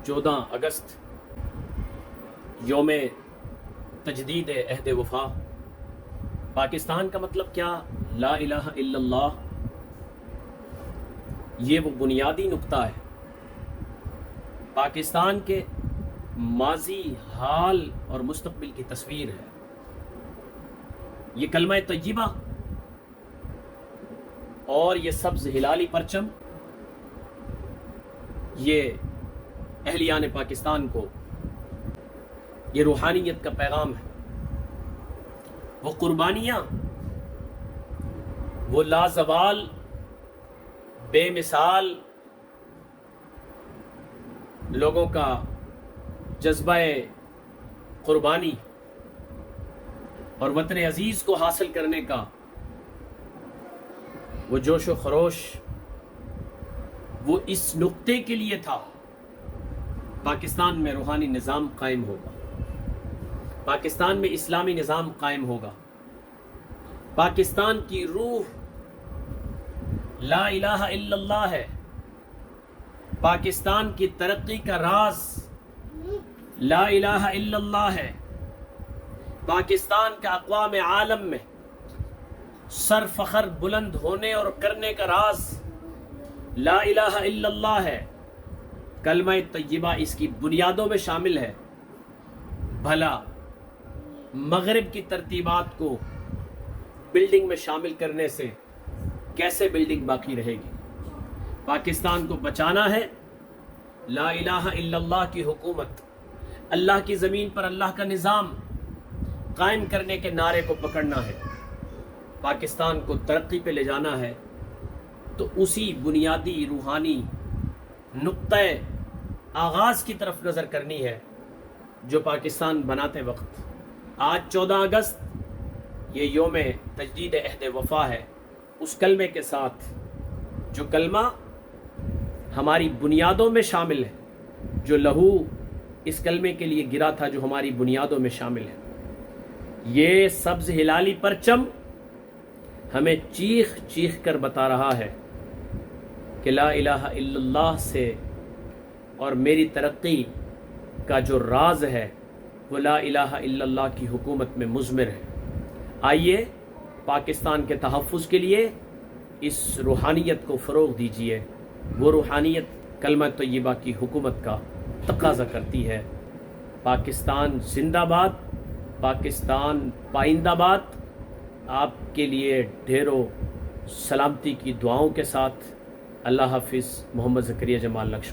14 اگست یوم تجدید عہد وفا۔ پاکستان کا مطلب کیا؟ لا الہ الا اللہ، یہ وہ بنیادی نقطہ ہے۔ پاکستان کے ماضی، حال اور مستقبل کی تصویر ہے۔ یہ کلمہ طیبہ اور یہ سبز ہلالی پرچم، یہ اہلیان پاکستان کو یہ روحانیت کا پیغام ہے۔ وہ قربانیاں، وہ لازوال، بے مثال لوگوں کا جذبہ قربانی اور وطن عزیز کو حاصل کرنے کا وہ جوش و خروش، وہ اس نقطے کے لیے تھا پاکستان میں روحانی نظام قائم ہوگا، پاکستان میں اسلامی نظام قائم ہوگا، پاکستان کی روح لا الہ الا اللہ ہے، پاکستان کی ترقی کا راز لا الہ الا اللہ ہے، پاکستان کا اقوام عالم میں سر فخر بلند ہونے اور کرنے کا راز لا الہ الا اللہ ہے۔ کلمہ طیبہ اس کی بنیادوں میں شامل ہے۔ بھلا مغرب کی ترتیبات کو بلڈنگ میں شامل کرنے سے کیسے بلڈنگ باقی رہے گی؟ پاکستان کو بچانا ہے، لا الہ الا اللہ کی حکومت، اللہ کی زمین پر اللہ کا نظام قائم کرنے کے نعرے کو پکڑنا ہے، پاکستان کو ترقی پہ لے جانا ہے، تو اسی بنیادی روحانی نقطۂ آغاز کی طرف نظر کرنی ہے جو پاکستان بناتے وقت آج 14 اگست یہ یوم تجدید عہد وفا ہے، اس کلمے کے ساتھ جو کلمہ ہماری بنیادوں میں شامل ہے، جو لہو اس کلمے کے لیے گرا تھا جو ہماری بنیادوں میں شامل ہے، یہ سبز ہلالی پرچم ہمیں چیخ چیخ کر بتا رہا ہے کہ لا الہ الا اللہ سے اور میری ترقی کا جو راز ہے وہ لا الہ الا اللہ کی حکومت میں مضمر ہے۔ آئیے پاکستان کے تحفظ کے لیے اس روحانیت کو فروغ دیجیے۔ وہ روحانیت کلمہ طیبہ کی حکومت کا تقاضا کرتی ہے۔ پاکستان زندہ باد، پاکستان پائندہ باد۔ آپ کے لیے ڈھیروں سلامتی کی دعاؤں کے ساتھ اللہ حافظ۔ محمد زکریا جمال لکشمن۔